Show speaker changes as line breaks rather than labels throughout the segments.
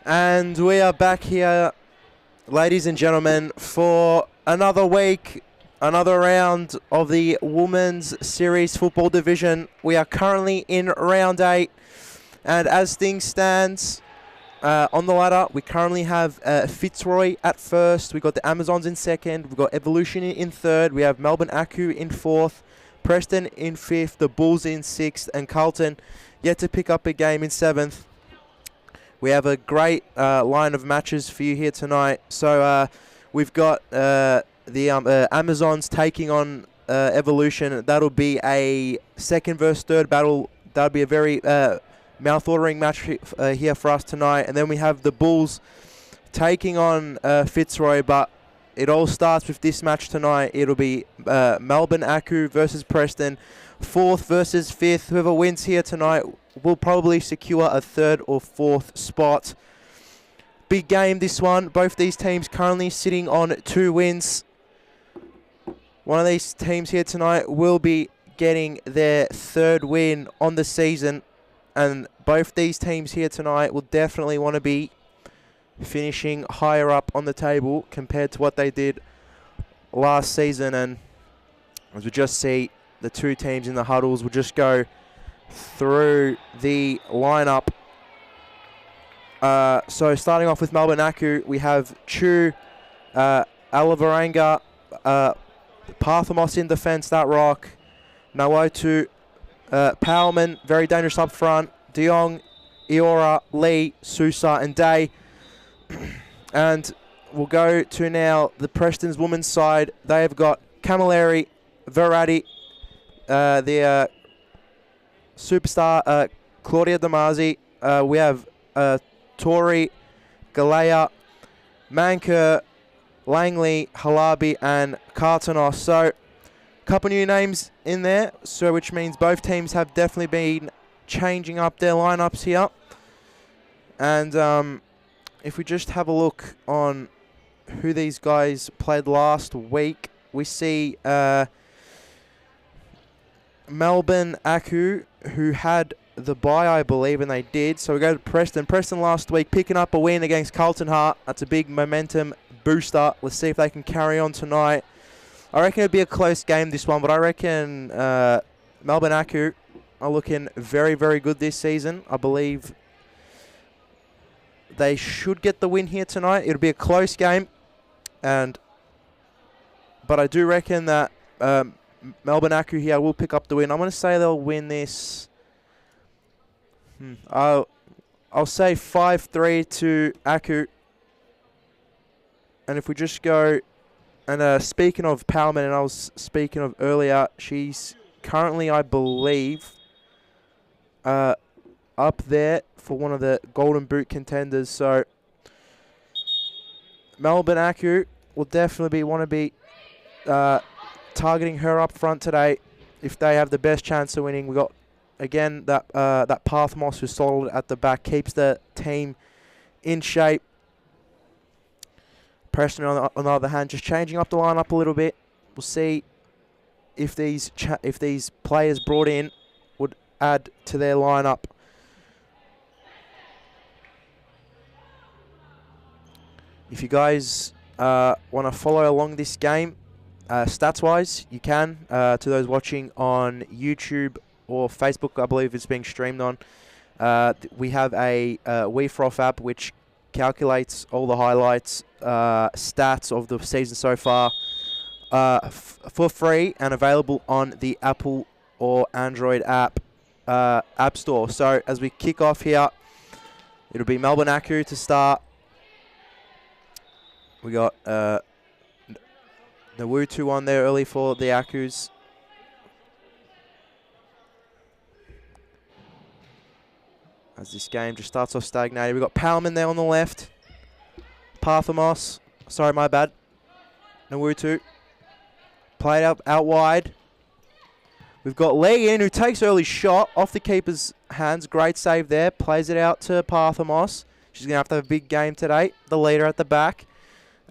And we are back here, ladies and gentlemen, for another week, another round of the Women's Series Football Division. We are currently in round 8, and as things stand on the ladder, we currently have Fitzroy at first. We've got the Amazons in second. We've got Evolution in third. We have Melbourne AKU in fourth. Preston in fifth. The Bulls in sixth. And Carlton yet to pick up a game in seventh. We have a great line of matches for you here tonight. So we've got the Amazons taking on Evolution. That'll be a second versus third battle. That'll be a very mouth-watering match here for us tonight. And then we have the Bulls taking on Fitzroy. But it all starts with this match tonight. It'll be Melbourne AKU versus Preston. Fourth versus fifth. Whoever wins here tonight will probably secure a third or fourth spot. Big game, this one. Both these teams currently sitting on 2 wins. One of these teams here tonight will be getting their 3rd win on the season. And both these teams here tonight will definitely want to be finishing higher up on the table compared to what they did last season. And as we just see, the 2 teams in the huddles will just go through the lineup. So starting off with Melbourne AKU, we have Chu, Alavaranga, Parthamos in defence, that rock. Nawotu, Powellman, very dangerous up front. De Jong, Iora, Lee, Sousa and Day. And we'll go to now the Preston's women's side. They have got Camilleri, Verratti, the superstar Claudia Damazi. We have Tori, Galea, Manker, Langley, Halabi, and Cartonos. So a couple new names in there, so which means both teams have definitely been changing up their lineups here. And if we just have a look on who these guys played last week, we see Melbourne AKU, who had the bye, I believe, and they did. So we go to Preston. Preston last week picking up a win against Carlton Heart. That's a big momentum booster. Let's see if they can carry on tonight. I reckon it'll be a close game, this one, but I reckon Melbourne AKU are looking very, very good this season. I believe they should get the win here tonight. It'll be a close game, but I do reckon that Melbourne AKU here will pick up the win. I'm going to say they'll win this. I'll say 5-3 to AKU. And if we just go, and speaking of Powellman, and I was speaking of earlier, she's currently, I believe, up there for one of the Golden Boot contenders. So Melbourne AKU will definitely want to be targeting her up front today if they have the best chance of winning. We got again that Parthamos, who's solid at the back, keeps the team in shape. Preston on the other hand, just changing up the lineup a little bit. We'll see if these players brought in would add to their lineup. If you guys want to follow along this game, stats-wise, you can. To those watching on YouTube or Facebook, I believe it's being streamed on. We have a WeFroth app which calculates all the highlights, stats of the season so far for free and available on the Apple or Android app store. So as we kick off here, it'll be Melbourne AKU to start. We got Nawutu on there early for the AKUs. As this game just starts off stagnated. We've got Powellman there on the left. Parthamos. Sorry, my bad. Nawutu. Played out wide. We've got Lee in, who takes early shot off the keeper's hands. Great save there. Plays it out to Parthamos. She's going to have a big game today. The leader at the back.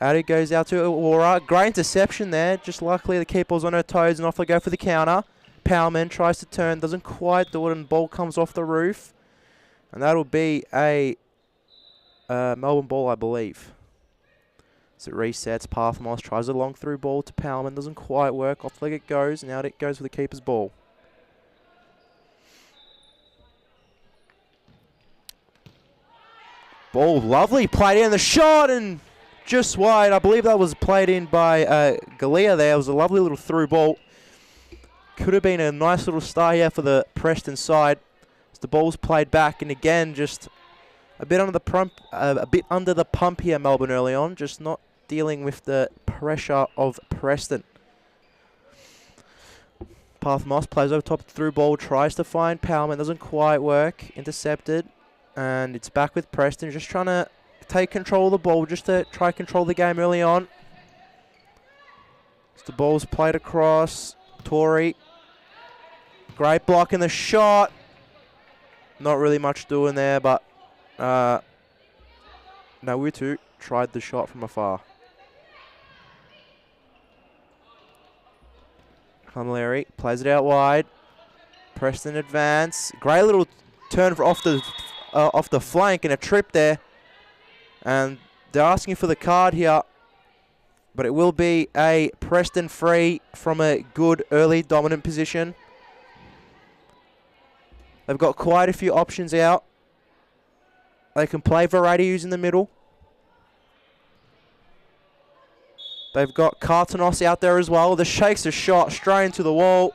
Out it goes out to Aurora. Great interception there. Just luckily the keeper was on her toes and off they go for the counter. Powellman tries to turn. Doesn't quite do it and the ball comes off the roof. And that'll be a Melbourne ball, I believe. So it resets. Parthamos tries a long through ball to Palman. Doesn't quite work. Off leg it goes. And out it goes for the keeper's ball. Ball lovely. Played in the shot and just wide. I believe that was played in by Galea there. It was a lovely little through ball. Could have been a nice little start here for the Preston side. As the ball's played back, and again, just a bit under the pump here, Melbourne early on. Just not dealing with the pressure of Preston. Parthamos plays over top through ball, tries to find Palman, doesn't quite work. Intercepted, and it's back with Preston, just trying to take control of the ball, just to try control the game early on. As the ball's played across, Tory. Great block in the shot. Not really much doing there, but Nawutu tried the shot from afar. Camilleri plays it out wide. Preston advance. Great little turn off the flank and a trip there. And they're asking for the card here. But it will be a Preston free from a good early dominant position. They've got quite a few options out. They can play Varadius in the middle. They've got Cartanos out there as well. The shakes a shot straight into the wall.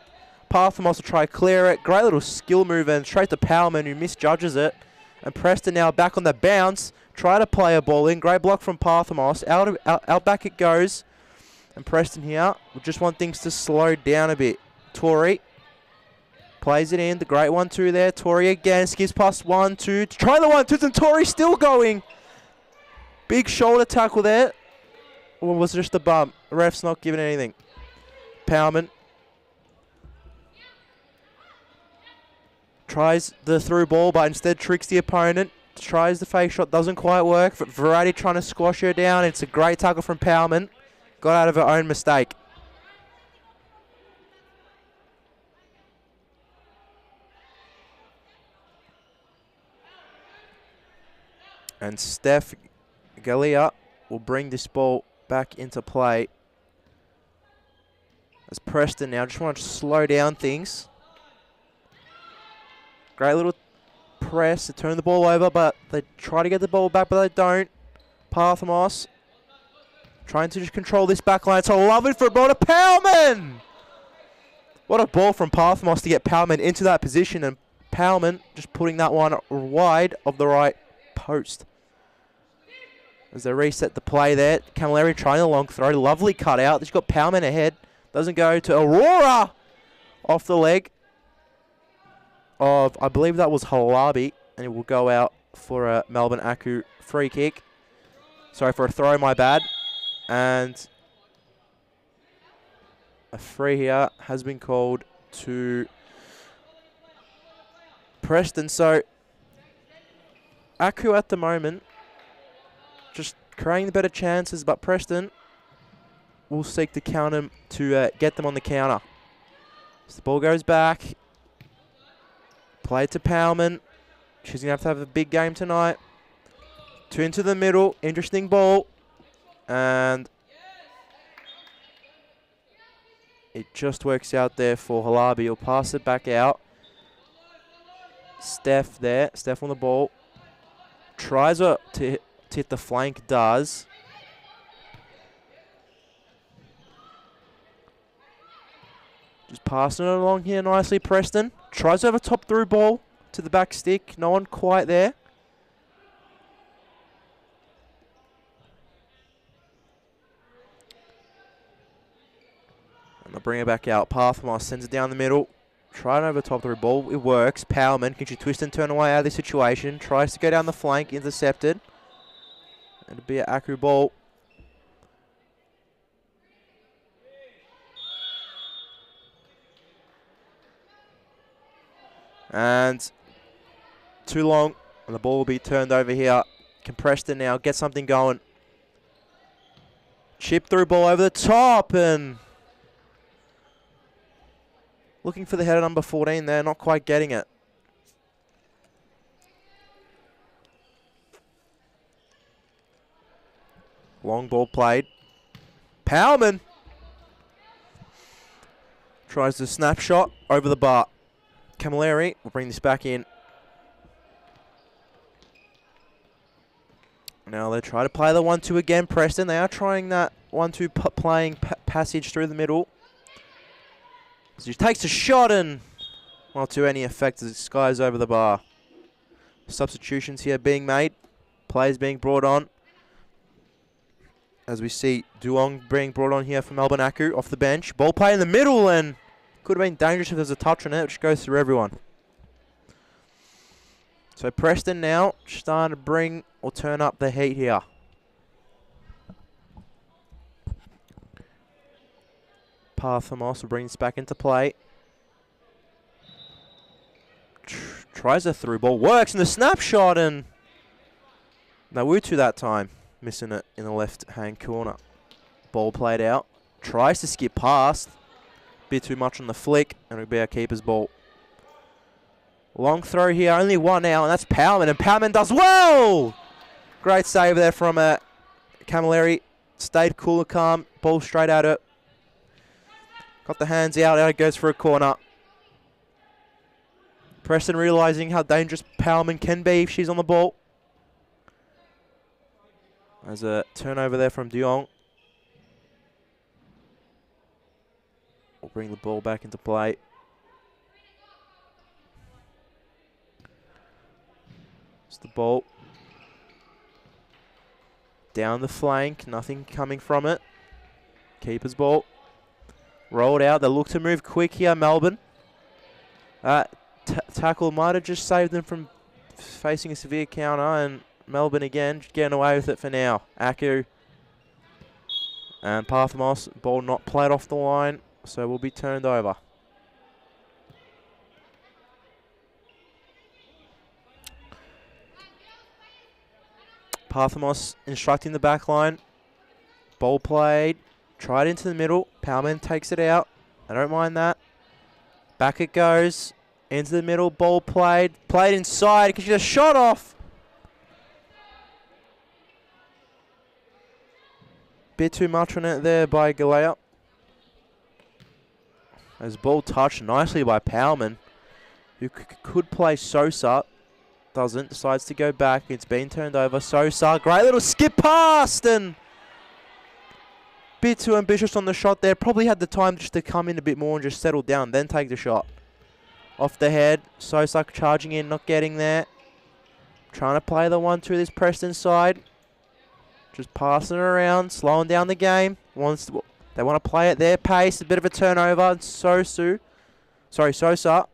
Parthamos will try to clear it. Great little skill move and straight to Palman, who misjudges it. And Preston now back on the bounce. Try to play a ball in. Great block from Parthamos. Out back it goes. And Preston here will just want things to slow down a bit. Tory plays it in. The great 1-2 there. Tory again. Skips past 1-2. Try the 1-2. And Tory still going. Big shoulder tackle there. Or was it just a bump? The ref's not giving anything. Palman tries the through ball, but instead tricks the opponent. Tries the fake shot. Doesn't quite work. But Variety trying to squash her down. It's a great tackle from Palman. Got out of her own mistake. And Steph Galea will bring this ball back into play. As Preston now just want to slow down things. Great little press to turn the ball over, but they try to get the ball back, but they don't. Parthamos trying to just control this back line. It's a lovely for a ball to Palman! What a ball from Parthamos to get Palman into that position, and Palman just putting that one wide of the right post. As they reset the play there, Camilleri trying a long throw. Lovely cut out. They've got Palman ahead. Doesn't go to Aurora. Off the leg of, I believe that was Halabi. And it will go out for a Melbourne AKU free kick. Sorry, for a throw, my bad. And a free here has been called to Preston. So AKU at the moment just creating the better chances, but Preston will seek to counter to get them on the counter. So the ball goes back. Play to Palman. She's going to have a big game tonight. Two into the middle. Interesting ball. And it just works out there for Halabi. He'll pass it back out. Steph there. Steph on the ball. Tries to hit the flank, does. Just passing it along here nicely, Preston. Tries to have a top through ball to the back stick. No one quite there. And they'll bring it back out. Parthamos sends it down the middle. Trying over top through ball. It works. Palman, can she twist and turn away out of this situation? Tries to go down the flank. Intercepted. It'll be an AKU ball. And too long. And the ball will be turned over here. Can Preston now get something going? Chip through ball over the top. And looking for the header number 14 there. Not quite getting it. Long ball played. Powman tries the snapshot over the bar. Camilleri will bring this back in. Now they try to play the 1-2 again, Preston. They are trying that 1-2 playing passage through the middle. So he takes a shot and not to any effect as it skies over the bar. Substitutions here being made. Players being brought on. As we see Duong being brought on here for Melbourne AKU off the bench. Ball play in the middle and could have been dangerous if there's a touch on it, which goes through everyone. So Preston now starting to bring or turn up the heat here. Parthamos will bring this back into play. Tries a through ball, works in the snapshot, and Nawutu that time missing it in the left-hand corner. Ball played out, tries to skip past, bit too much on the flick, and it'll be our keeper's ball. Long throw here, only one out, and that's Powman, and Powman does well! Great save there from Camilleri. Stayed cool and calm, ball straight at it. Got the hands out it goes for a corner. Preston realising how dangerous Powman can be if she's on the ball. There's a turnover there from Diong. We'll bring the ball back into play. It's the ball. Down the flank, nothing coming from it. Keeper's ball. Rolled out, they look to move quick here, Melbourne. Tackle might have just saved them from facing a severe counter, and Melbourne again getting away with it for now. AKU and Parthamos, ball not played off the line, so will be turned over. Parthamos instructing the back line. Ball played. Tried into the middle. Powman takes it out. I don't mind that. Back it goes. Into the middle. Ball played. Played inside. Because she just shot off. Bit too much on it there by Galea. As ball touched nicely by Powman, who could play Sosa. Doesn't. Decides to go back. It's been turned over. Sosa. Great little skip past. And bit too ambitious on the shot there. Probably had the time just to come in a bit more and just settle down. Then take the shot. Off the head. Sosa charging in. Not getting there. Trying to play the 1-2 this Preston side. Just passing it around. Slowing down the game. They want to play at their pace. A bit of a turnover. And Sosa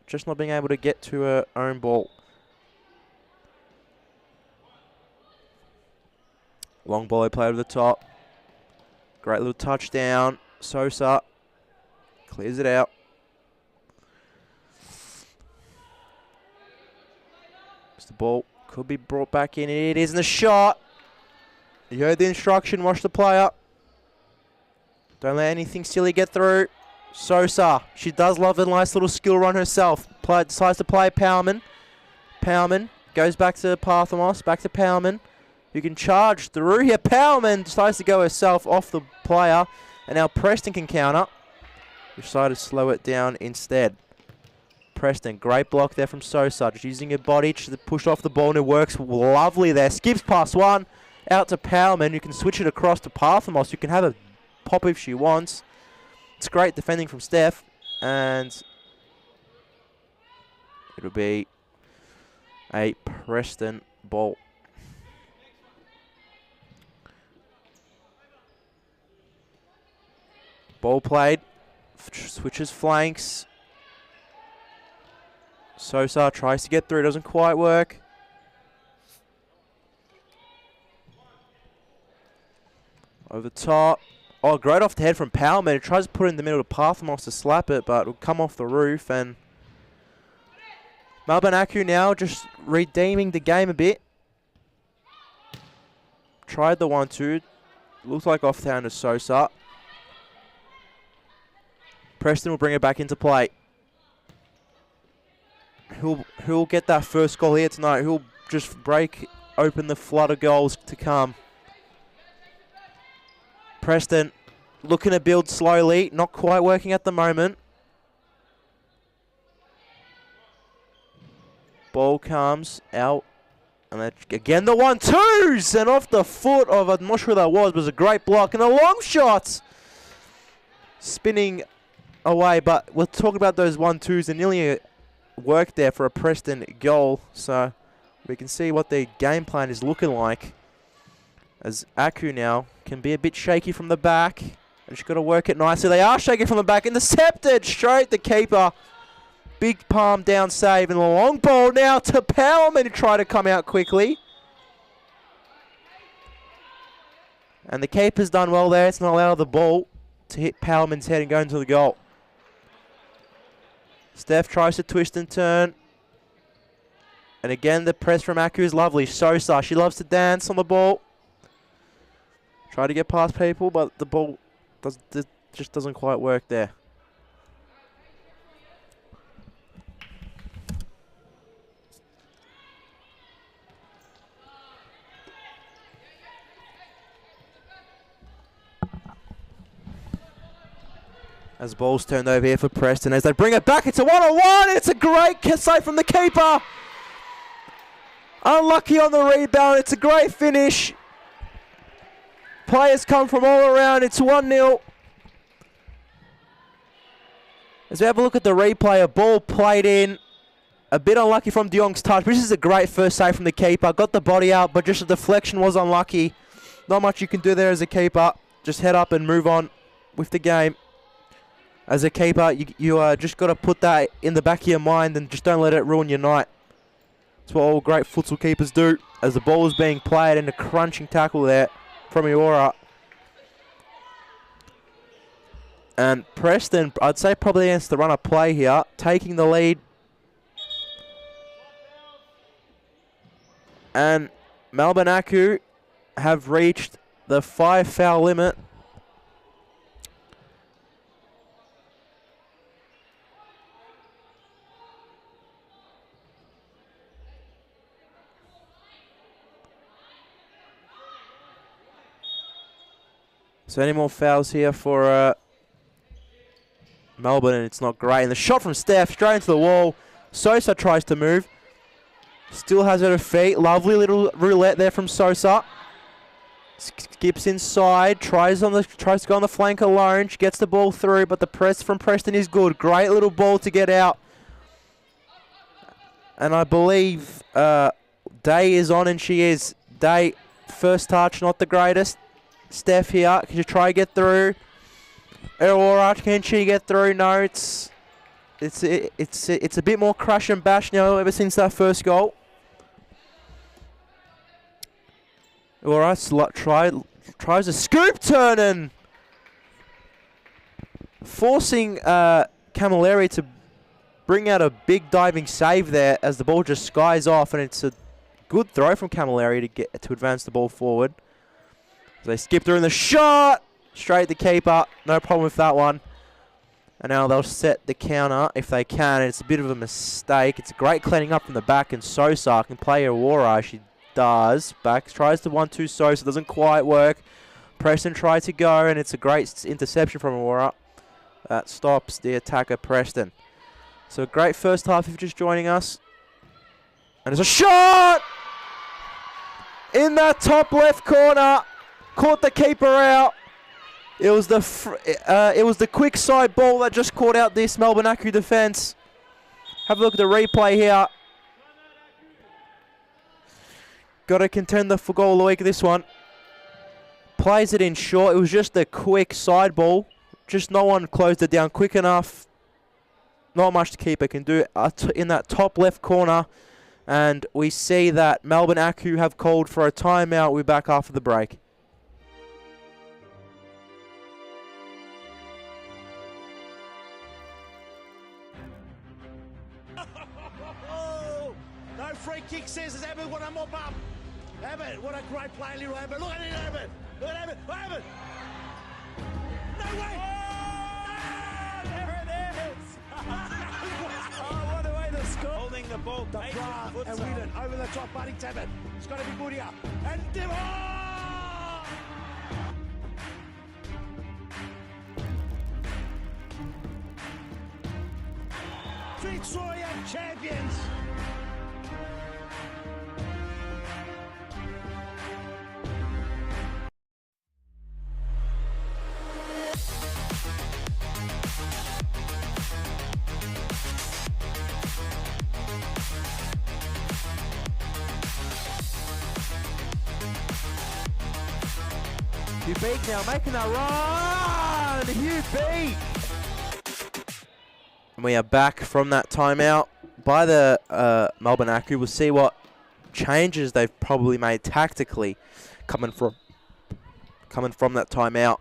just not being able to get to her own ball. Long ball played over the top. Great little touchdown. Sosa clears it out. The ball could be brought back in. It is in the shot. You heard the instruction. Watch the player. Don't let anything silly get through. Sosa. She does love a nice little skill run herself. Decides to play Powman. Powman goes back to Parthamos. Back to Powman. You can charge through here. Powman decides to go herself off the player. And now Preston can counter. Decided to slow it down instead. Preston, great block there from Sosa. Just using her body to push off the ball and it works lovely there. Skips past one. Out to Powman. You can switch it across to Parthamos. You can have a pop if she wants. It's great defending from Steph. And it'll be a Preston ball. Ball played. Switches flanks. Sosa tries to get through. Doesn't quite work. Over the top. Oh, great off the head from Powman. He tries to put it in the middle to Parthamos to slap it, but it'll come off the roof. And Melbourne AKU now just redeeming the game a bit. Tried the 1-2. Looks like off the hand of Sosa. Preston will bring it back into play. Who'll get that first goal here tonight? Who'll just break open the flood of goals to come? Preston looking to build slowly, not quite working at the moment. Ball comes out. And then again the 1-2s, and off the foot of, I'm not sure who that was a great block, and a long shot. Spinning away, but we'll talk about those 1-2s, and nearly worked there for a Preston goal. So we can see what their game plan is looking like. As AKU now can be a bit shaky from the back. They just got to work it nicely. They are shaky from the back. Intercepted straight the keeper. Big palm down save, and a long ball now to Powellman to try to come out quickly. And the keeper's done well there. It's not allowed the ball to hit Powellman's head and go into the goal. Steph tries to twist and turn. And again, the press from AKU is lovely. Sosa, she loves to dance on the ball. Try to get past people, but the ball just doesn't quite work there. As the ball's turned over here for Preston, as they bring it back, it's a one-on-one. It's a great save from the keeper. Unlucky on the rebound. It's a great finish. Players come from all around. It's 1-0. As we have a look at the replay, a ball played in. A bit unlucky from De Jong's touch, but this is a great first save from the keeper. Got the body out, but just the deflection was unlucky. Not much you can do there as a keeper. Just head up and move on with the game. As a keeper, you just got to put that in the back of your mind and just don't let it ruin your night. That's what all great futsal keepers do. As the ball is being played and a crunching tackle there from Iora. And Preston, I'd say probably against the run of play here, taking the lead. And Melbourne AKU have reached the 5-foul limit. So any more fouls here for Melbourne, and it's not great. And the shot from Steph straight into the wall. Sosa tries to move. Still has it at her feet. Lovely little roulette there from Sosa. Skips inside. Tries to go on the flank alone. She gets the ball through, but the press from Preston is good. Great little ball to get out. And I believe Day is on, and she is. Day, first touch, not the greatest. Steph here, can you try to get through? Aurora, can she get through? No, it's a bit more crash and bash now ever since that first goal. Aurora tries a scoop turn and forcing Camilleri to bring out a big diving save there as the ball just skies off, and it's a good throw from Camilleri to advance the ball forward. They skip through in the shot. Straight the keeper. No problem with that one. And now they'll set the counter if they can. And it's a bit of a mistake. It's a great cleaning up from the back. And Sosa can play Aurora. She does. Back tries the 1-2 Sosa. Doesn't quite work. Preston tries to go. And it's a great interception from Aurora. That stops the attacker Preston. So a great first half if you're just joining us. And there's a shot! In that top left corner. Caught the keeper out. It was the quick side ball that just caught out this Melbourne AKU defence. Have a look at the replay here. Got to contend for goal of the week, this one. Plays it in short. It was just a quick side ball. Just no one closed it down quick enough. Not much the keeper can do in that top left corner. And we see that Melbourne AKU have called for a timeout. We're back after the break.
No free kick says as Abbott want to mop up. Abbott, what a great play, little Abbott. Look at it, Abbott. Look at Abbott. Abbott. No way. Oh, there it is. Oh, what a way to score. Holding the ball. Duprat and Whelan over the top, Buddy Abbott. It's got to be good here. And Victoria champions.
Hugh Beak now making that run. Hugh Beak. And we are back from that timeout by the Melbourne AKU. We'll see what changes they've probably made tactically coming from that timeout.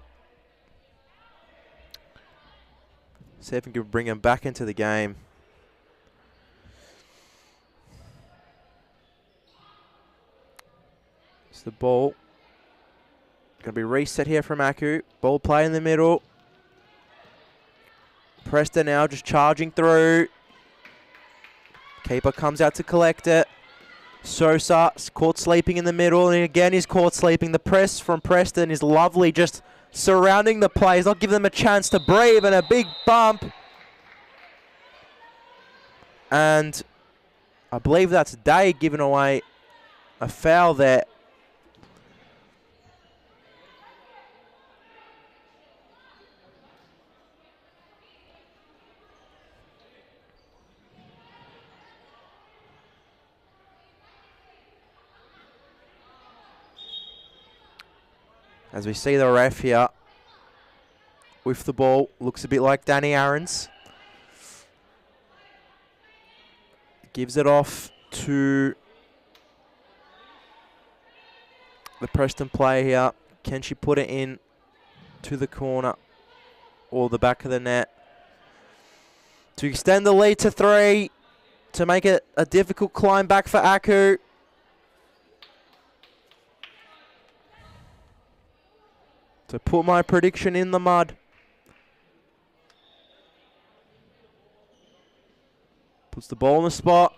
See if we can bring him back into the game. It's the ball. Going to be reset here from AKU. Ball play in the middle. Preston now just charging through. Keeper comes out to collect it. Sosa caught sleeping in the middle, and again he's caught sleeping. The press from Preston is lovely, just surrounding the players, not giving them a chance to breathe, and a big bump. And I believe that's Day giving away a foul there. As we see the ref here with the ball, looks a bit like Danny Aarons. Gives it off to the Preston player here. Can she put it in to the corner or the back of the net to extend the lead to 3, to make it a difficult climb back for AKU. To put my prediction in the mud. Puts the ball in the spot.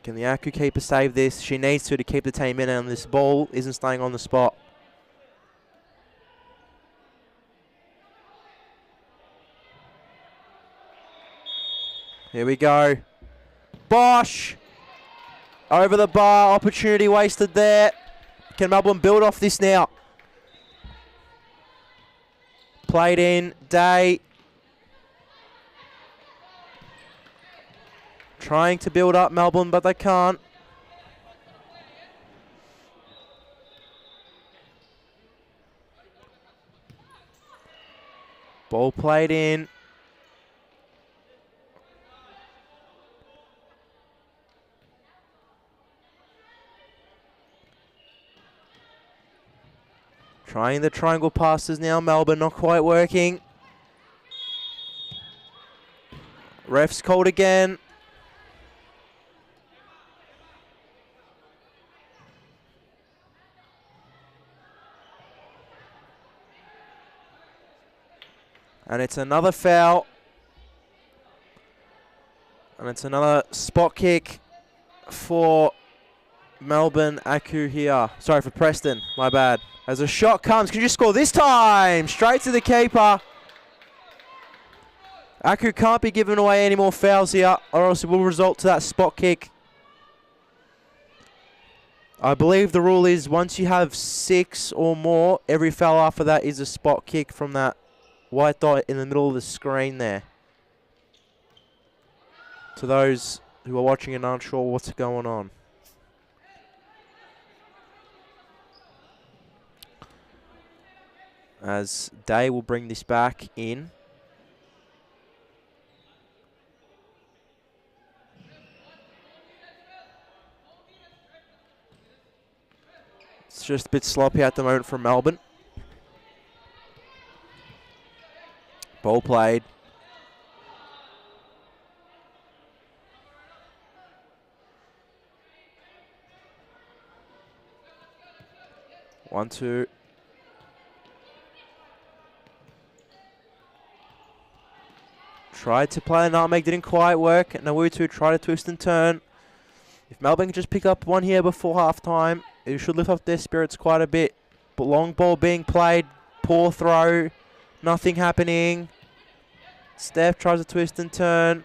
Can the AKU keeper save this? She needs to keep the team in, and this ball isn't staying on the spot. Here we go. Bosch. Over the bar. Opportunity wasted there. Can Melbourne build off this now? Played in. Day. Trying to build up Melbourne, but they can't. Ball played in. Trying the triangle passes now. Melbourne not quite working. Ref's called again. And it's another foul. And it's another spot kick for Melbourne AKU here. Sorry, for Preston. My bad. As a shot comes, can you score this time? Straight to the keeper. AKU can't be giving away any more fouls here, or else it will result to that spot kick. I believe the rule is once you have 6 or more, every foul after that is a spot kick from that white dot in the middle of the screen there. To those who are watching and aren't sure what's going on. As Day will bring this back in. It's just a bit sloppy at the moment from Melbourne. Ball played. One, two. Tried to play a nutmeg, didn't quite work. Nawutu tried to twist and turn. If Melbourne can just pick up one here before half-time, it should lift up their spirits quite a bit. But long ball being played, poor throw, nothing happening. Steph tries a twist and turn.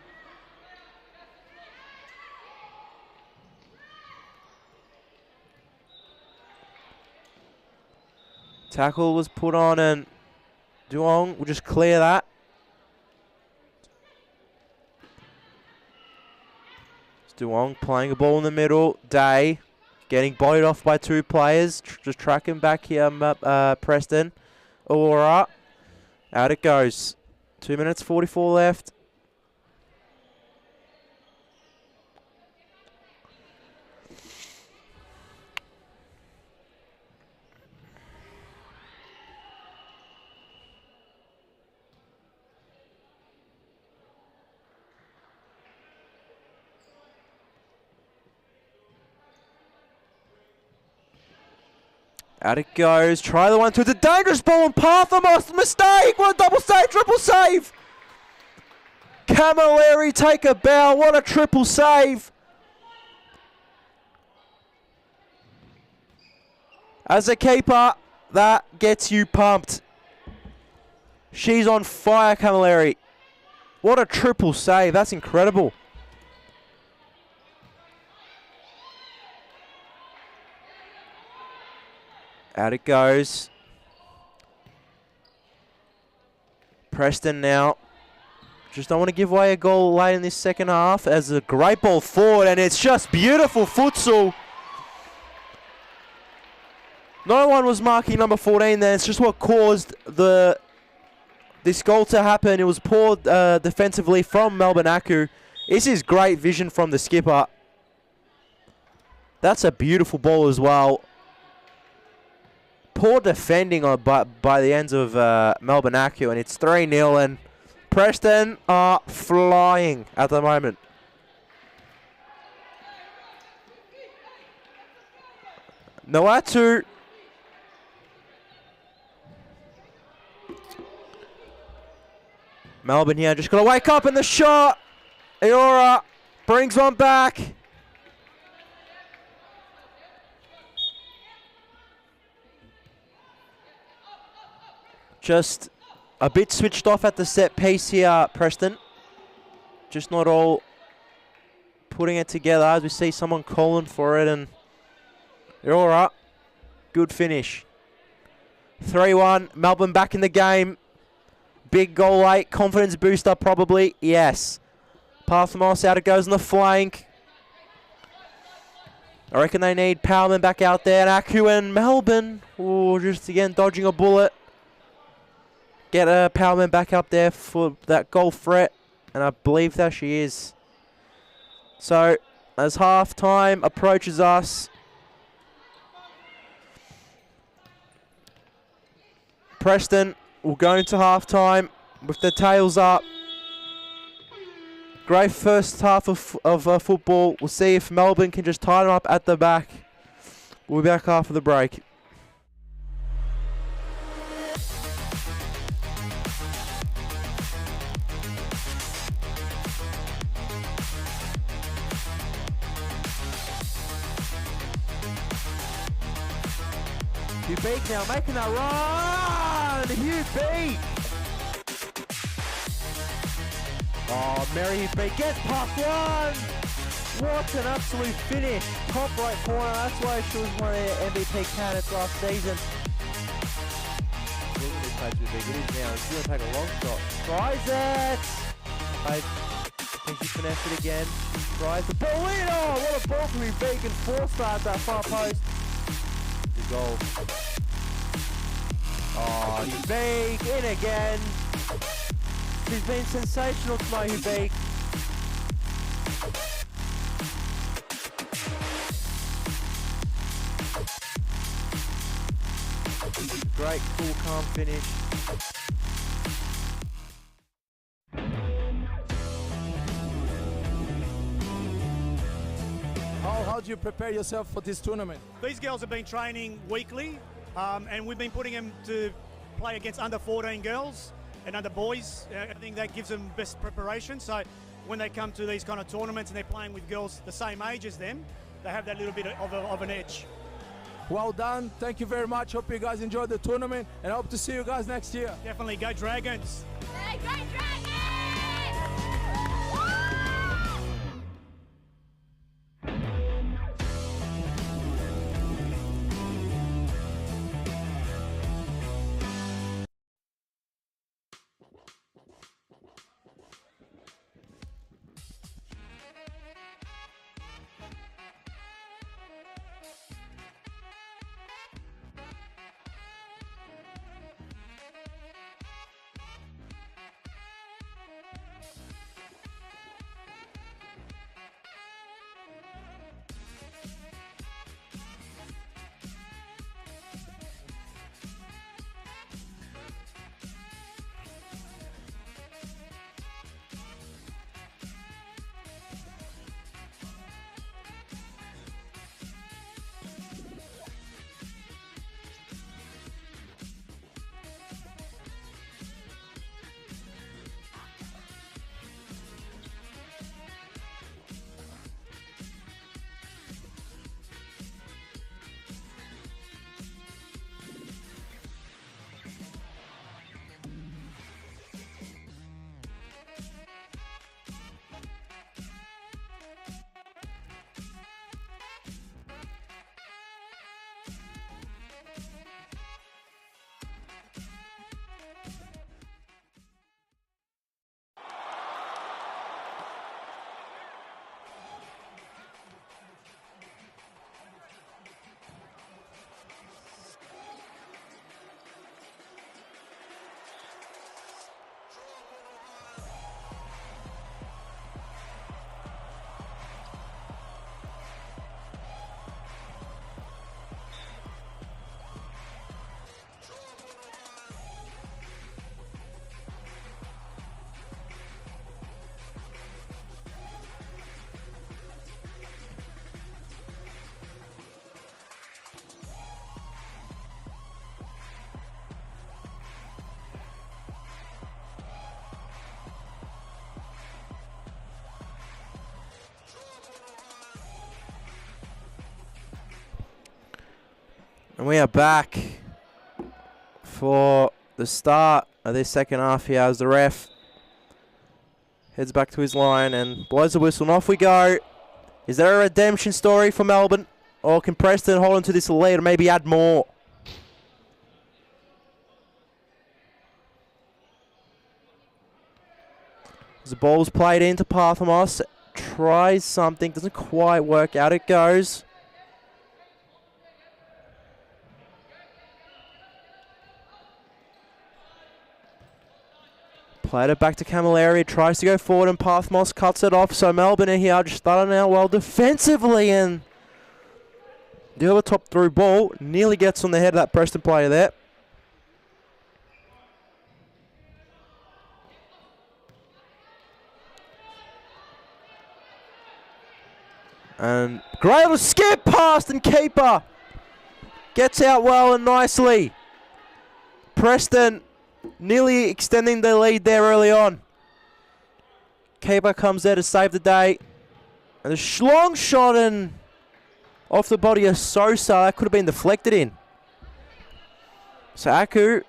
Tackle was put on and Duong will just clear that. It's Duong playing a ball in the middle. Day getting bodied off by two players. Just tracking back here, Preston. Aura. Out it goes. 2 minutes 44 left. Out it goes. Try the 1-2. It's a dangerous ball and Parthamos. Mistake. What a double save. Triple save. Camilleri take a bow. What a triple save. As a keeper, that gets you pumped. She's on fire, Camilleri. What a triple save. That's incredible. Out it goes. Preston now. Just don't want to give away a goal late in this second half. As a great ball forward, and it's just beautiful futsal. No one was marking number 14 there. It's just what caused this goal to happen. It was poor defensively from Melbourne AKU. This is great vision from the skipper. That's a beautiful ball as well. Poor defending by the ends of Melbourne AKU, and it's 3-0, and Preston are flying at the moment. Noatu. Melbourne here just got to wake up in the shot. Eora brings one back. Just a bit switched off at the set piece here, Preston. Just not all putting it together as we see someone calling for it, and Eora, good finish. 3-1, Melbourne back in the game. Big goal late, confidence booster probably, yes. Parthamos out it goes on the flank. I reckon they need Powerman back out there, and AKU and Melbourne, just again dodging a bullet. Get a Powerman back up there for that goal threat, and I believe that she is. So, as half-time approaches us, Preston will go into half-time with their tails up. Great first half of football. We'll see if Melbourne can just tie them up at the back. We'll be back after the break. Hugh Beak now making a run! Hugh Beak! Oh, Mary Hugh Beak gets past one! What an absolute finish! Top right corner, that's why she was one of the MVP candidates last season. Look at this place with Beak, it is now, she's going to take a long shot. Tries it! I think she finessed it again. She tries the ball in! Oh, what a ball from Hugh Beak and four-star at that far post. The goal. Oh, Hugh Beak in again. She's been sensational tonight, Hugh Beak. Great, cool, calm finish.
How do you prepare yourself for this tournament?
These girls have been training weekly, and we've been putting them to play against under 14 girls and under boys. I think that gives them best preparation. So when they come to these kind of tournaments and they're playing with girls the same age as them, they have that little bit of an edge.
Well done. Thank you very much. Hope you guys enjoyed the tournament and hope to see you guys next year.
Definitely go Dragons.
Hey, go Dragons!
And we are back for the start of this second half here as the ref heads back to his line and blows the whistle and off we go. Is there a redemption story for Melbourne, or can Preston hold on to this lead or maybe add more? As the ball's played into Parthamos, tries something, doesn't quite work out, it goes. Played it back to Camilleri, tries to go forward and Parthamos cuts it off. So Melbourne are here just starting out well defensively, and the other top through ball nearly gets on the head of that Preston player there. And great little skip past and keeper gets out well and nicely. Preston nearly extending the lead there early on. Keeper comes there to save the day. And a long shot and off the body of Sosa. That could have been deflected in. So AKU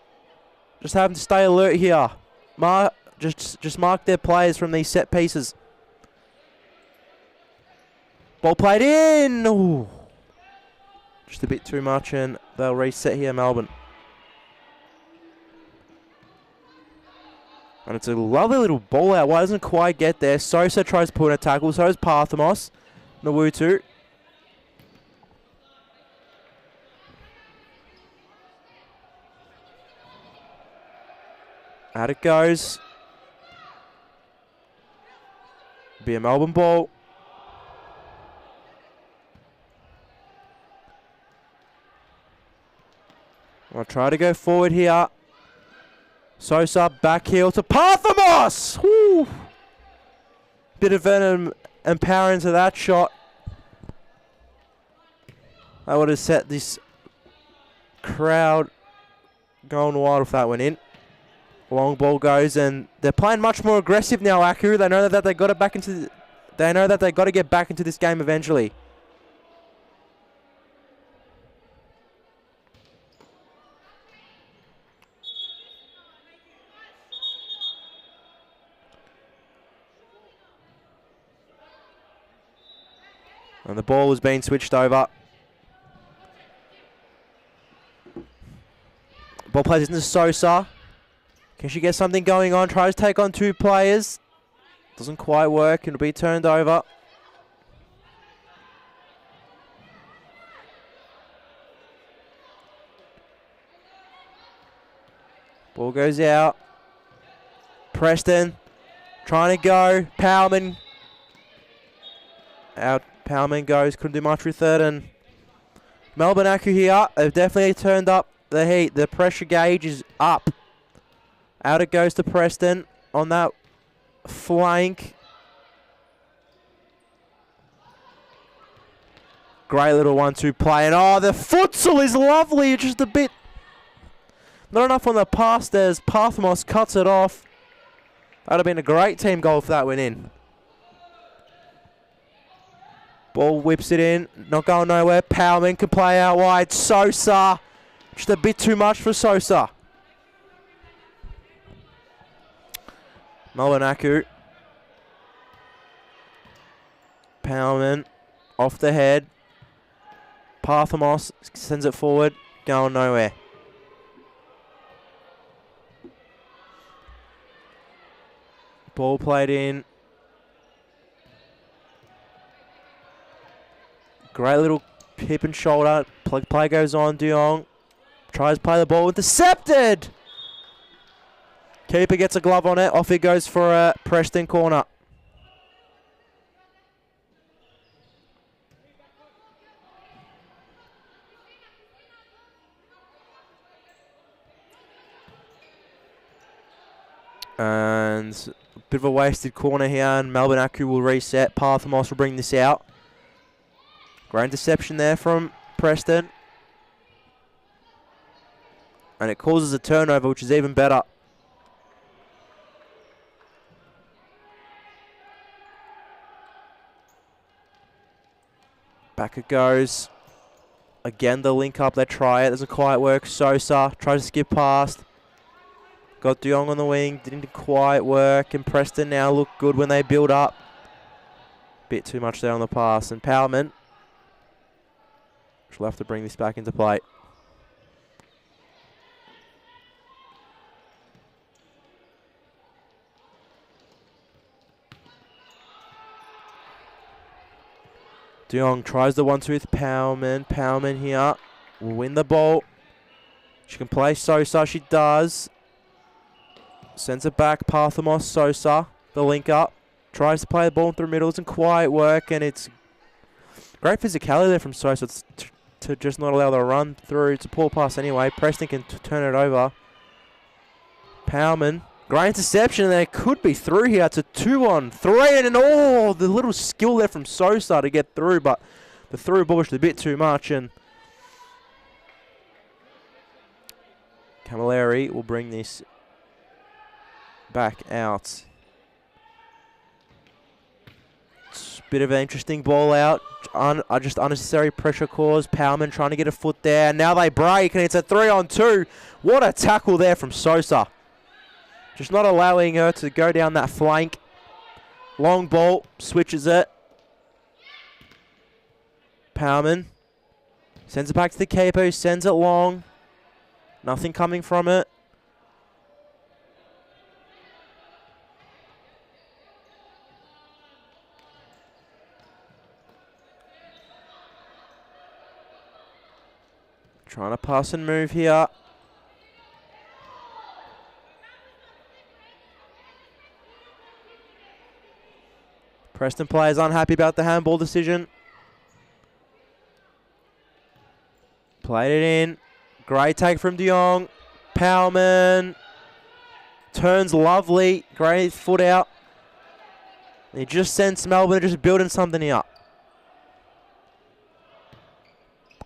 just having to stay alert here. Just mark their players from these set pieces. Ball played in. Ooh. Just a bit too much and they'll reset here, Melbourne. And it's a lovely little ball out. Why doesn't quite get there? Sosa tries to put in a tackle. So is Parthamos. Nawutu. Out it goes. Be a Melbourne ball. I'll try to go forward here. Sosa back heel to Parthamos. Woo. Bit of venom and power into that shot. I would have set this crowd going wild if that went in. Long ball goes, and they're playing much more aggressive now, AKU. They know that they got it back into they know that they got to get back into this game eventually. And the ball was being switched over. Ball plays into Sosa. Can she get something going on? Tries to take on 2 players. Doesn't quite work. It'll be turned over. Ball goes out. Preston trying to go. Powerman. Out. Powerman goes. Couldn't do much with it. And Melbourne AKU here. They've definitely turned up the heat. The pressure gauge is up. Out it goes to Preston on that flank. Great little 1-2 play. And oh, the futsal is lovely. Just a bit. Not enough on the pass there as Parthamos cuts it off. That would have been a great team goal if that went in. Ball whips it in. Not going nowhere. Powerman can play out wide. Sosa. Just a bit too much for Sosa. Melbourne AKU. Powerman off the head. Parthamos sends it forward. Going nowhere. Ball played in. Great little hip and shoulder. Play goes on. De Jong tries to play the ball. Intercepted! Keeper gets a glove on it. Off it goes for a Preston corner. And a bit of a wasted corner here, and Melbourne AKU will reset. Parthamos will bring this out. Great interception there from Preston. And it causes a turnover, which is even better. Back it goes. Again, the link up, they try it. Doesn't quite work. Sosa tries to skip past. Got De Jong on the wing. Didn't quite work. And Preston now look good when they build up. Bit too much there on the pass. And Powerman. She'll have to bring this back into play. De Jong tries the 1-2 with Powerman. Powerman here will win the ball. She can play Sosa. She does. Sends it back. Parthamos. Sosa. The link up. Tries to play the ball through middle. Doesn't quite work. And it's great physicality there from Sosa to just not allow the run through. It's a poor pass anyway. Preston can turn it over. Powerman. Great interception, and they could be through here. It's a 2-on-3, and oh, the little skill there from Sosa to get through, but the through ball was a bit too much, and Camilleri will bring this back out. It's a bit of an interesting ball out. Just unnecessary pressure caused. Powerman trying to get a foot there. Now they break, and it's a 3-on-2. What a tackle there from Sosa. Just not allowing her to go down that flank. Long ball, switches it. Powerman sends it back to the keeper, sends it long. Nothing coming from it. Trying to pass and move here. Preston players unhappy about the handball decision. Played it in. Great take from De Jong. Powerman. Turns lovely. Great foot out. He just sends Melbourne just building something here.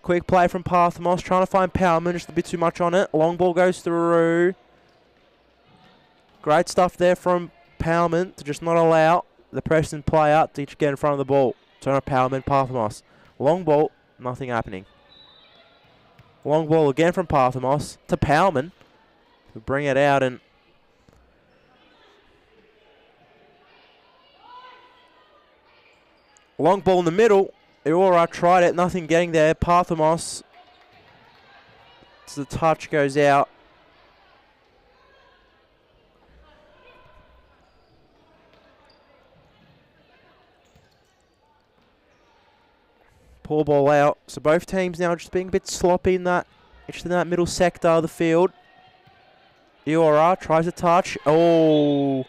Quick play from Parthamos. Trying to find Powerman. Just a bit too much on it. Long ball goes through. Great stuff there from Powman to just not allow the Preston player to get in front of the ball. Turn up Powman, Parthamos. Long ball, nothing happening. Long ball again from Parthamos to Powman. To bring it out and long ball in the middle. Iora tried it, nothing getting there. Parthamos. So the touch goes out. Poor ball out. So both teams now just being a bit sloppy in that middle sector of the field. Iora tries to touch. Oh,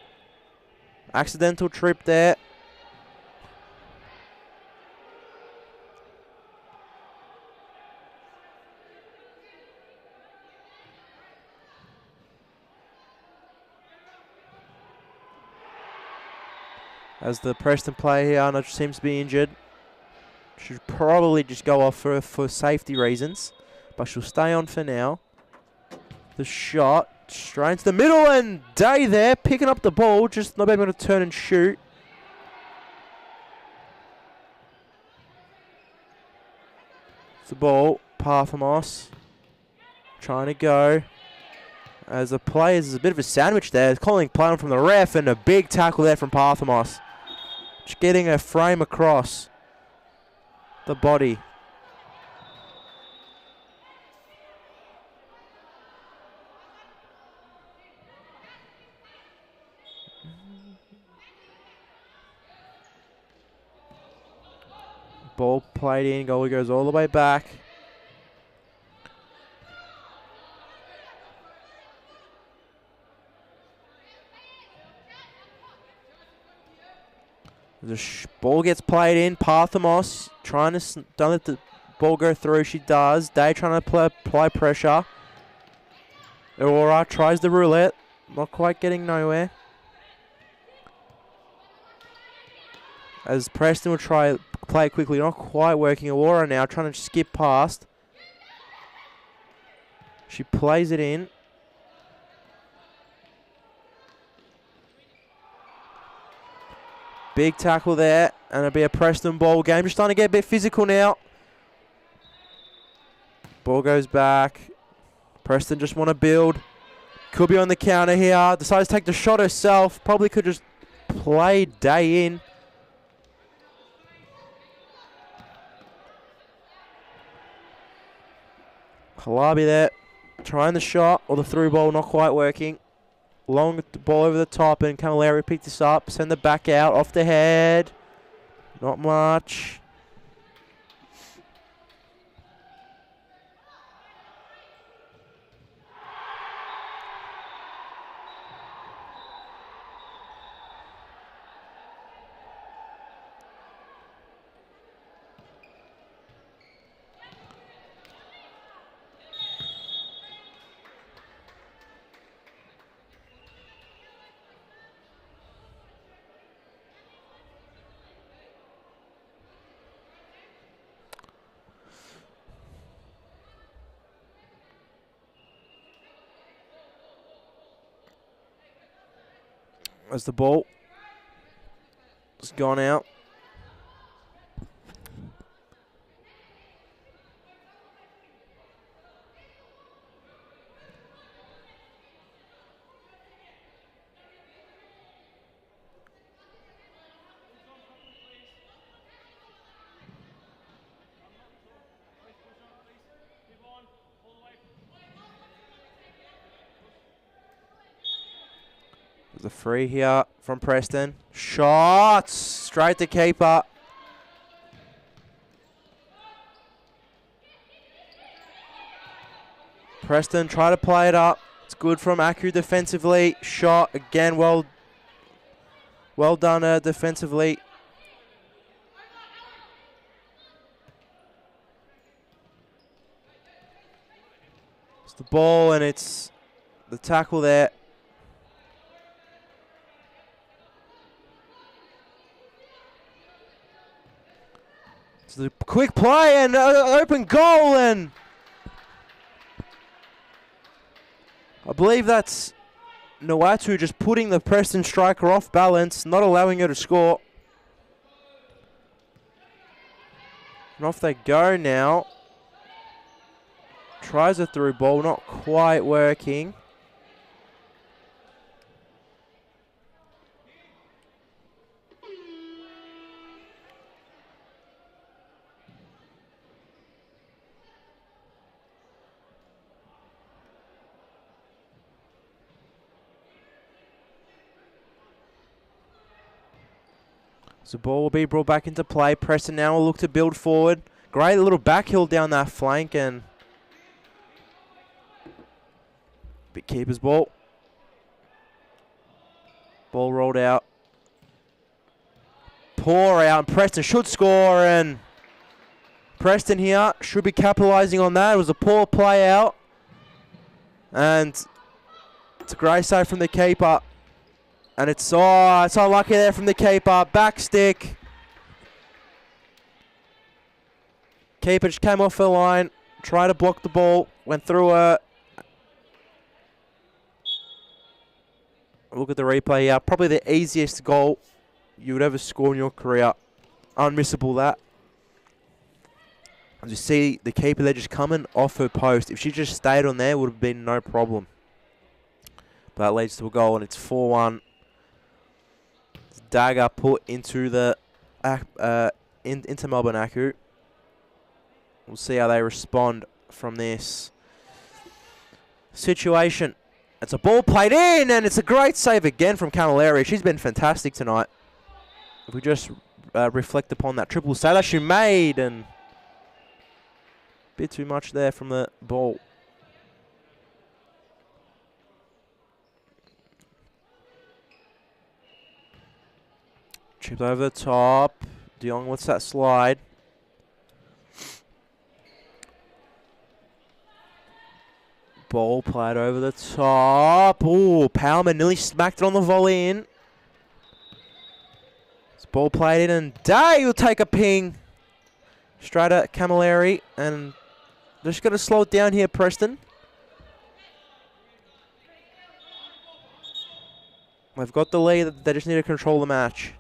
accidental trip there. As the Preston player here seems to be injured. Should probably just go off for safety reasons. But she'll stay on for now. The shot straight into the middle and Day there picking up the ball. Just not able to turn and shoot. It's the ball. Parthamos trying to go. As the players, is a bit of a sandwich there. Calling play on from the ref and a big tackle there from Parthamos. Just getting a frame across the body. Ball played in, goalie goes all the way back. The ball gets played in. Parthamos trying to don't let the ball go through. She does. Day trying to apply pressure. Aurora tries the roulette. Not quite getting nowhere. As Preston will try play it quickly. Not quite working. Aurora now trying to skip past. She plays it in. Big tackle there, and it'll be a Preston ball game. Just starting to get a bit physical now. Ball goes back. Preston just want to build. Could be on the counter here. Decides to take the shot herself. Probably could just play Day in. Halabi there, trying the shot, or the through ball not quite working. Long ball over the top, and Camilleri picked this up. Send the back out, off the head. Not much. As the ball has gone out. There's a free here from Preston. Shots straight to keeper. Preston try to play it up. It's good from AKU defensively. Shot again, well done defensively. It's the ball and it's the tackle there. The quick play and open goal, and I believe that's Nawatu just putting the Preston striker off balance, not allowing her to score. And off they go now. Tries a through ball, not quite working. So the ball will be brought back into play. Preston now will look to build forward. Great little back hill down that flank and big keeper's ball. Ball rolled out. Pour out and Preston should score, and Preston here should be capitalising on that. It was a poor play out and it's a great save from the keeper. And it's unlucky there from the keeper. Back stick. Keeper just came off the line. Tried to block the ball. Went through her. Look at the replay here. Probably the easiest goal you would ever score in your career. Unmissable that. As you see, the keeper there just coming off her post. If she just stayed on there, it would have been no problem. But that leads to a goal, and it's 4-1. Dagger put into the into Melbourne AKU. We'll see how they respond from this situation. It's a ball played in, and it's a great save again from Camilleri. She's been fantastic tonight. If we just reflect upon that triple save that she made, and a bit too much there from the ball. Chipped over the top. De Jong wants that slide. Ball played over the top. Ooh, Palmer nearly smacked it on the volley in. This ball played in, and Day will take a ping. Straight at Camilleri, and they're just going to slow it down here, Preston. They've got the lead. They just need to control the match.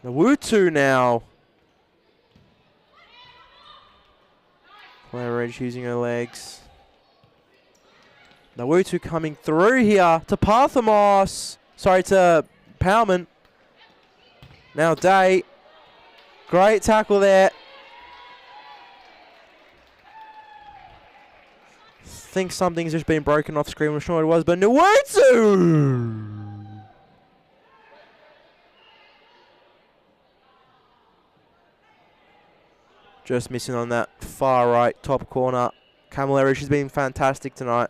Nawatu now. Claire Ridge using her legs. Nawatu coming through here to Parthamos. Sorry, to Powman. Now Day. Great tackle there. Think something's just been broken off screen. I'm not sure what it was, but Nawatu! Just missing on that far right top corner. Camilleri, she's been fantastic tonight.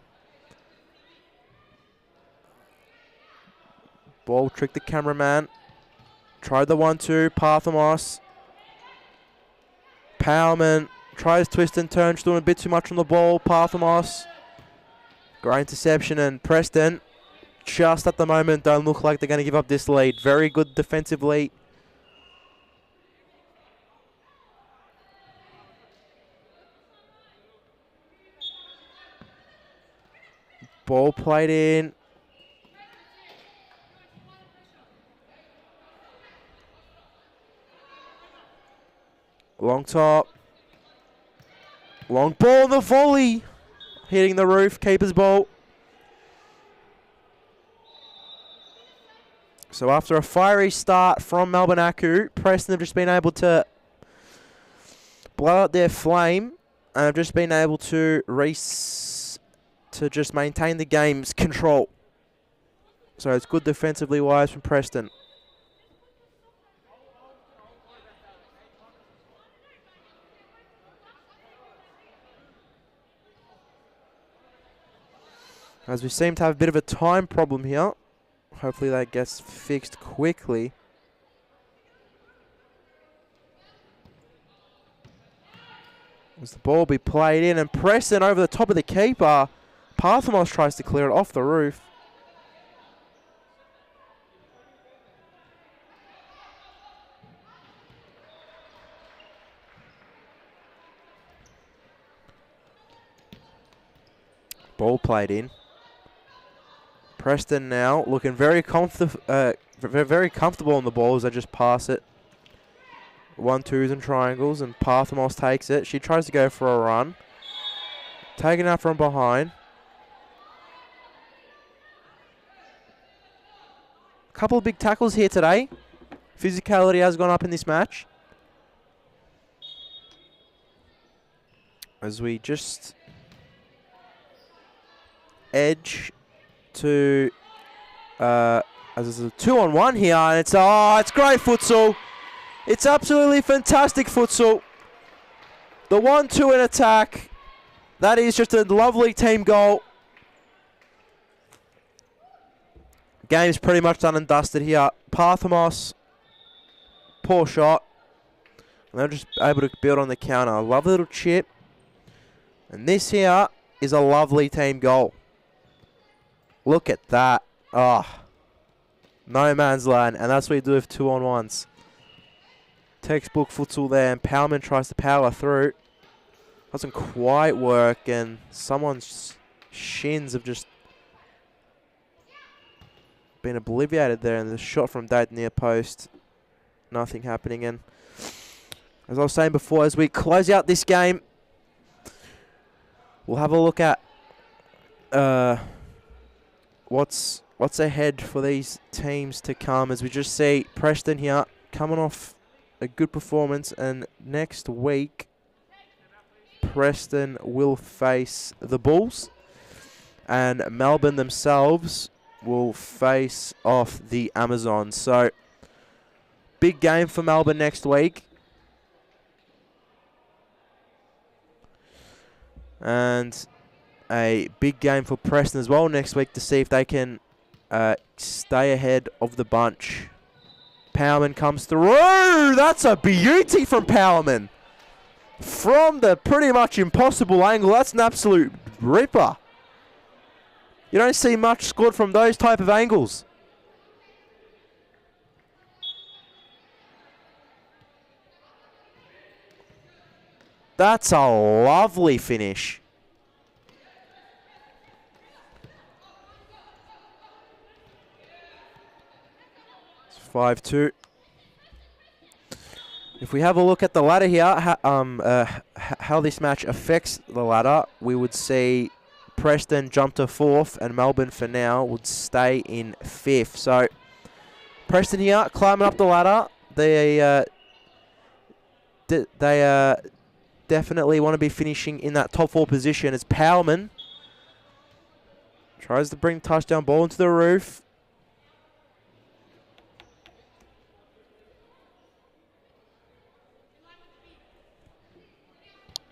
Ball tricked the cameraman. Tried the 1-2. Parthamos. Powman tries twist and turn. She's doing a bit too much on the ball. Parthamos. Great interception, and Preston just at the moment don't look like they're going to give up this lead. Very good defensive lead. Ball played in. Long top. Long ball, the volley. Hitting the roof, keeper's ball. So after a fiery start from Melbourne AKU, Preston have just been able to blow out their flame and have just been able to just maintain the game's control. So it's good defensively wise from Preston. As we seem to have a bit of a time problem here. Hopefully that gets fixed quickly. As the ball be played in, and Preston over the top of the keeper. Parthamos tries to clear it off the roof. Ball played in. Preston now looking very comfortable on the ball as they just pass it. 1-2s and triangles, and Parthamos takes it. She tries to go for a run. Taken out from behind. Couple of big tackles here today. Physicality has gone up in this match. As we just edge to as it's a 2-on-1 here, and it's great futsal. It's absolutely fantastic futsal. The 1-2 in attack. That is just a lovely team goal. Game's pretty much done and dusted here. Parthamos, poor shot. And they're just able to build on the counter. A lovely little chip. And this here is a lovely team goal. Look at that. No man's land. And that's what you do with 2-on-1s. Textbook futsal there. And Powman tries to power through. Doesn't quite work. And someone's shins have just been obliviated there. And the shot from Dayton near post. Nothing happening. And as I was saying before, as we close out this game, we'll have a look at what's ahead for these teams to come, as we just see Preston here coming off a good performance, and next week Preston will face the Bulls and Melbourne themselves will face off the Amazons. So big game for Melbourne next week. And a big game for Preston as well next week to see if they can stay ahead of the bunch. Powerman comes through. That's a beauty from Powerman. From the pretty much impossible angle. That's an absolute ripper. You don't see much scored from those type of angles. That's a lovely finish. It's 5-2. If we have a look at the ladder here, how this match affects the ladder, we would see Preston jump to 4th and Melbourne for now would stay in 5th. So Preston here climbing up the ladder. They definitely want to be finishing in that top 4 position as Powman tries to bring touchdown ball into the roof.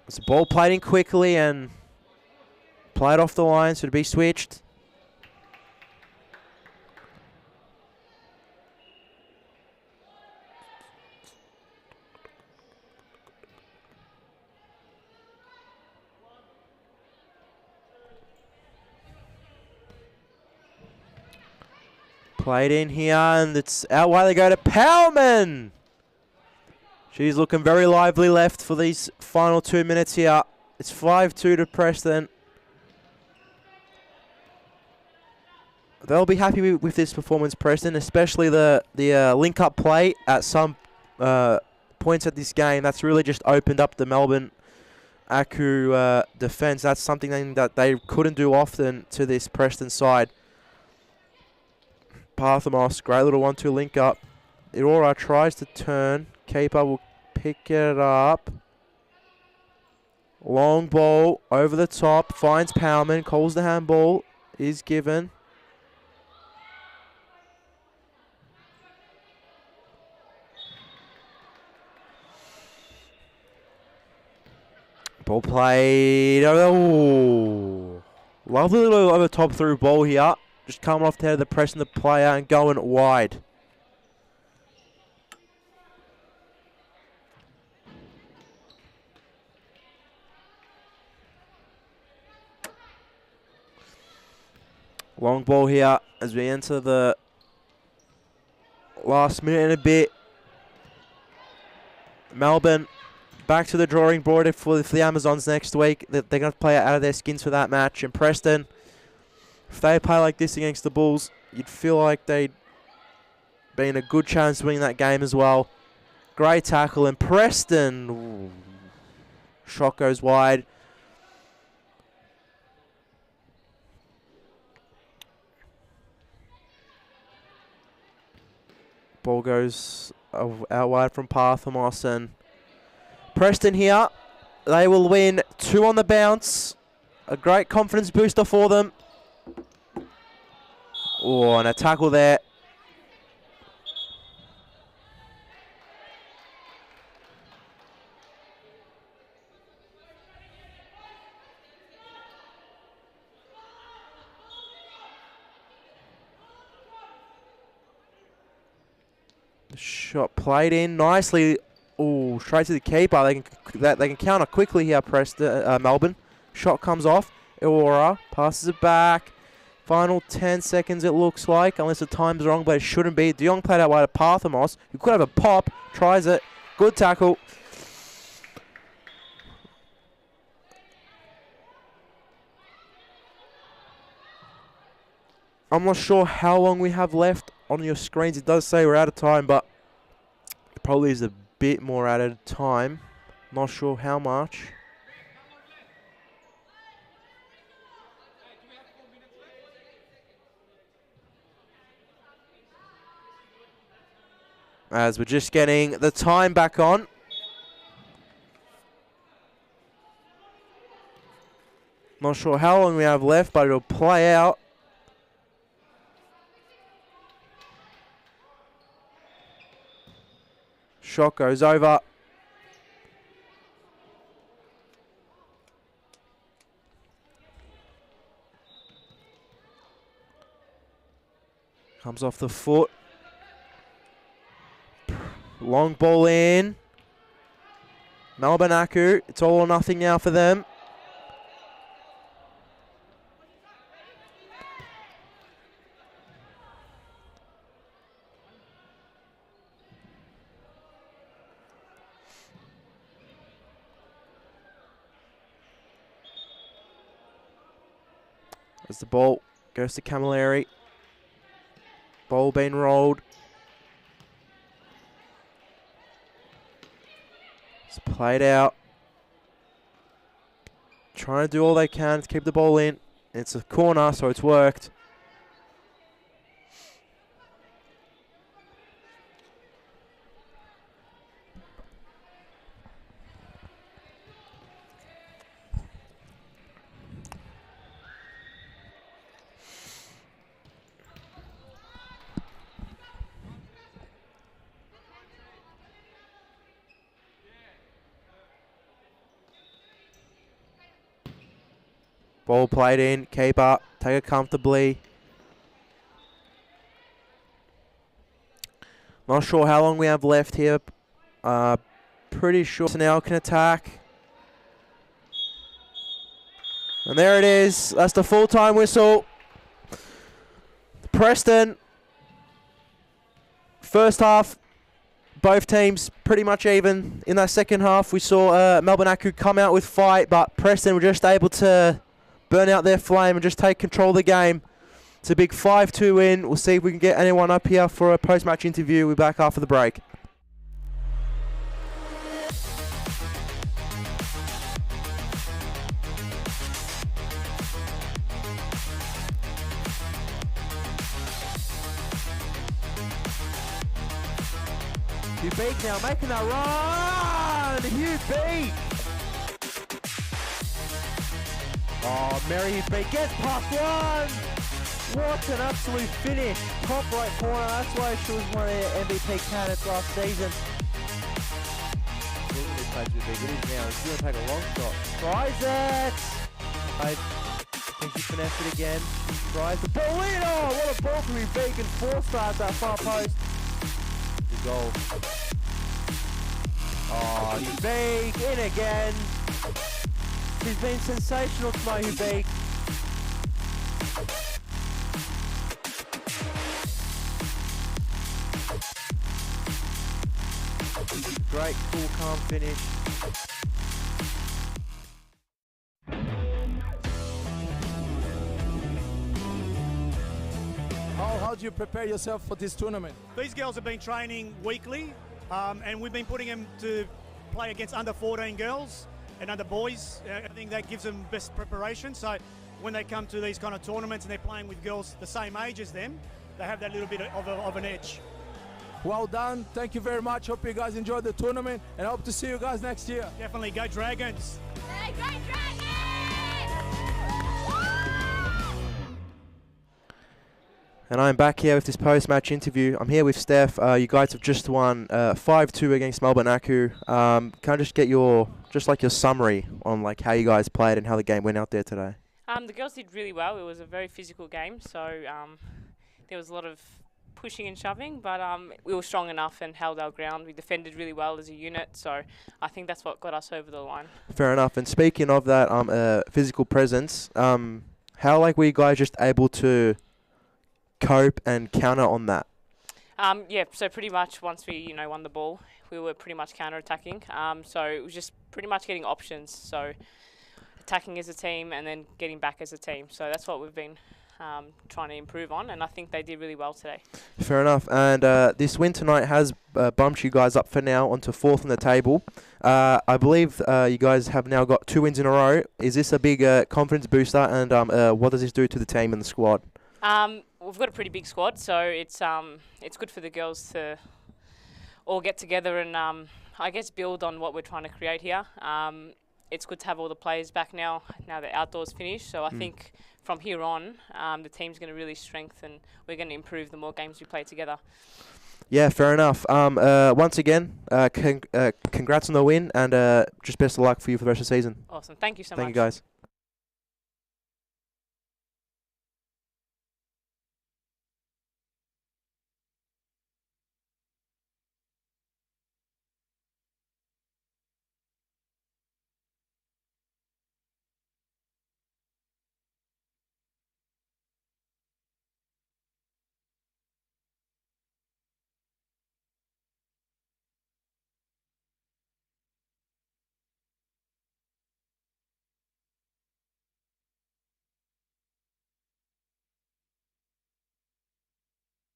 It's a ball played in quickly and played off the line, so to be switched. Played in here, and it's out wide they go to Powman. She's looking very lively left for these final 2 minutes here. It's 5-2 to Preston. They'll be happy with this performance, Preston, especially the link-up play at some points at this game. That's really just opened up the Melbourne AKU defence. That's something that they couldn't do often to this Preston side. Parthamos, great little 1-2 link up. Aurora tries to turn. Keeper will pick it up. Long ball over the top. Finds Powman. Calls the handball. Is given. Ball played. Oh, lovely little over top through ball here. Just coming off the head of the press and the player and going wide. Long ball here as we enter the last minute and a bit. Melbourne back to the drawing board for the Amazons next week. They're going to play out of their skins for that match. And Preston, if they play like this against the Bulls, you'd feel like they'd be in a good chance of winning that game as well. Great tackle. And Preston, ooh, shot goes wide. Ball goes out wide from Parthamos, and Preston here, they will win 2 on the bounce. A great confidence booster for them. Oh, and a tackle there. Shot played in nicely. Oh, straight to the keeper. They can counter quickly here. Preston, Melbourne. Shot comes off. Iwara passes it back. Final 10 seconds it looks like, unless the time's wrong, but it shouldn't be. De Jong played out wide to Parthamos, who could have a pop. Tries it. Good tackle. I'm not sure how long we have left on your screens. It does say we're out of time, but it probably is a bit more out of time. Not sure how much. As we're just getting the time back on. Not sure how long we have left, but it'll play out. Shot goes over. Comes off the foot. Long ball in. Melbourne AKU. It's all or nothing now for them. As the ball goes to Camilleri. Ball being rolled. It's played out. Trying to do all they can to keep the ball in. It's a corner, so it's worked. Ball played in, keeper, take it comfortably. Not sure how long we have left here. Pretty sure now can attack. And there it is. That's the full-time whistle. Preston. First half, both teams pretty much even. In that second half, we saw Melbourne AKU come out with fight, but Preston were just able to burn out their flame and just take control of the game. It's a big 5-2 win. We'll see if we can get anyone up here for a post-match interview. We'll be back after the break. Hugh Beak now making that run. Hugh Beak. Oh, Mary Hugh Beak gets past one. What an absolute finish. Top right corner. That's why she was one of the MVP candidates last season. It is now. He's going to take a long shot. Tries it. I think he finessed it again. He tries the ball in. Oh, what a ball from Hugh Beak and four-stars that far post. The goal. Oh, Hugh Beak in again. He's been sensational tonight, Hugh Beak. Great, cool, calm finish.
How do you prepare yourself for this tournament?
These girls have been training weekly, and we've been putting them to play against under 14 girls and under boys. I think that gives them best preparation. So when they come to these kind of tournaments and they're playing with girls the same age as them, they have that little bit of an edge.
Well done. Thank you very much. Hope you guys enjoyed the tournament and hope to see you guys next year.
Definitely go Dragons.
Hey, go Dragons!
And I'm back here with this post-match interview. I'm here with Steph. You guys have just won 5-2 against Melbourne AKU. Can I just get your summary on like how you guys played and how the game went out there today?
The girls did really well. It was a very physical game, so there was a lot of pushing and shoving, but we were strong enough and held our ground. We defended really well as a unit, so I think that's what got us over the line. Fair
enough. And speaking of that physical presence, how were you guys just able to cope and counter on that?
Yeah, so pretty much once we won the ball, we were pretty much counter-attacking. So it was just pretty much getting options. So attacking as a team and then getting back as a team. So that's what we've been trying to improve on, and I think they did really well today. Fair enough. And this win tonight has bumped you guys up for now onto 4th on the table. I believe you guys have now got 2 wins in a row. Is this a big confidence booster, and what does this do to the team and the squad? We've got a pretty big squad, so it's good for the girls to all get together and I guess build on what we're trying to create here. It's good to have all the players back now the outdoors finished. So I think from here on, the team's going to really strengthen. We're going to improve the more games we play together.
Yeah, fair enough. Once again, congrats on the win, and just best of luck for you for the rest of the season.
Awesome. Thank you so much.
Thank you, guys.